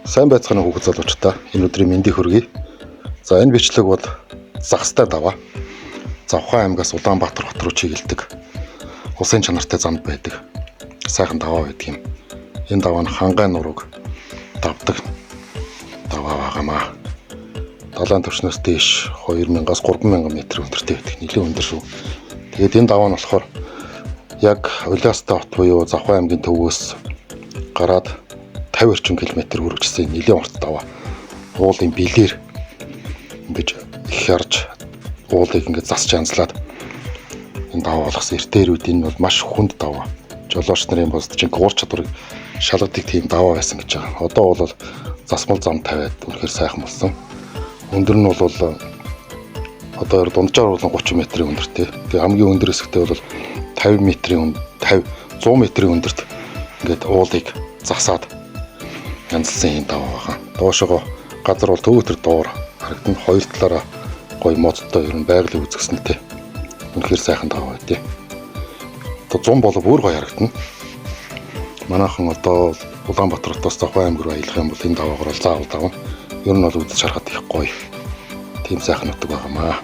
Сайн байцгаана хүүхэд залуучдаа. Энэ өдрийн мэндийг хүргэе. За энэ бичлэг бол загстай даваа. Завхан аймгаас Улаанбаатар хот руу чиглэдэг. Усын чанартай замд байдаг. Сайхан даваа байдаг юм. Энэ даваа нь хангай нурууг давдаг даваа байгаамаа. Далайн түвшнээс дээш 2000-аас 3000 м өндөртэй байдаг. Нэлээд өндөр шүү. Тэгээд энэ даваа нь болохоор яг Улаастай хот буюу Завхан аймгийн төвөөс гараад 50 орчим км хүрчихсэн нэлээд урт даваа. Уулын бэлээр ингэж их харж уулыг ингэж засч янзлаад энэ даваа болгосон. Эртээр үед энэ бол маш хүнд даваа. Жолооч нарын босд чинь гуур чадварыг шалгадаг тийм даваа байсан гэж байгаа. Одоо бол засмал зам тавиад үнэхээр сайхан болсон. Өндөр нь бол одоо дунджаар бол 30 м-ийн өндөртэй. Тэгээ хамгийн өндөр хэсэгтээ бол 50 м-ийн 100 м-ийн өндөрт ингээд уулыг засаад янзлсан юм даваа байгаа. Доошогоо газар бол төв өтөр дуур харагдана. Хоёр талаараа гоё модтой ер нь байгалыг үзэсгэлэнтэй. Үнэхээр сайхан даваа байдیں۔ Одоо 100 болов өөр гоё харагдана. Манайхан одоо Улаанбаатар хотоос Завхан аймаг руу аялах юм бол энэ даваагаар заавал давна. Ер нь бол үзэж харахад их гоё. Тийм сайхан нутаг байгаамаа.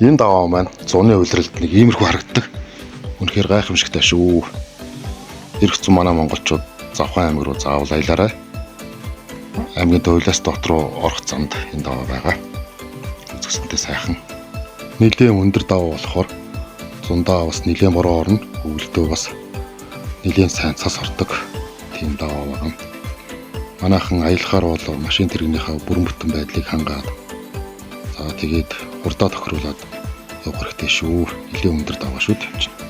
Энэ даваа маань зуны улиралд нэг иймэрхүү харагддаг. Үнэхээр гайхамшигтай шүү. Ирэх зам манай монголчууд Завхан аймаг руу заавал аялаарай. Аймгийн Улаас дотор руу орох замд энэ даваа байгаа. Үзэсгэлэнтэй сайхан. Нэлээд өндөр даваа болохоор зундаа бас нэлээд бороо орно. Өвөлдөө бас нэлээд сайн цас ордог тийм даваа байгаа. Манайхан аялахаар бол машин тэрэгнийхээ бүрэн бүтэн байдлыг хангаад за тэгээд хурдаа тохируулаад явах хэрэгтэй шүү. Нэлээд өндөр даваа шүү дээ.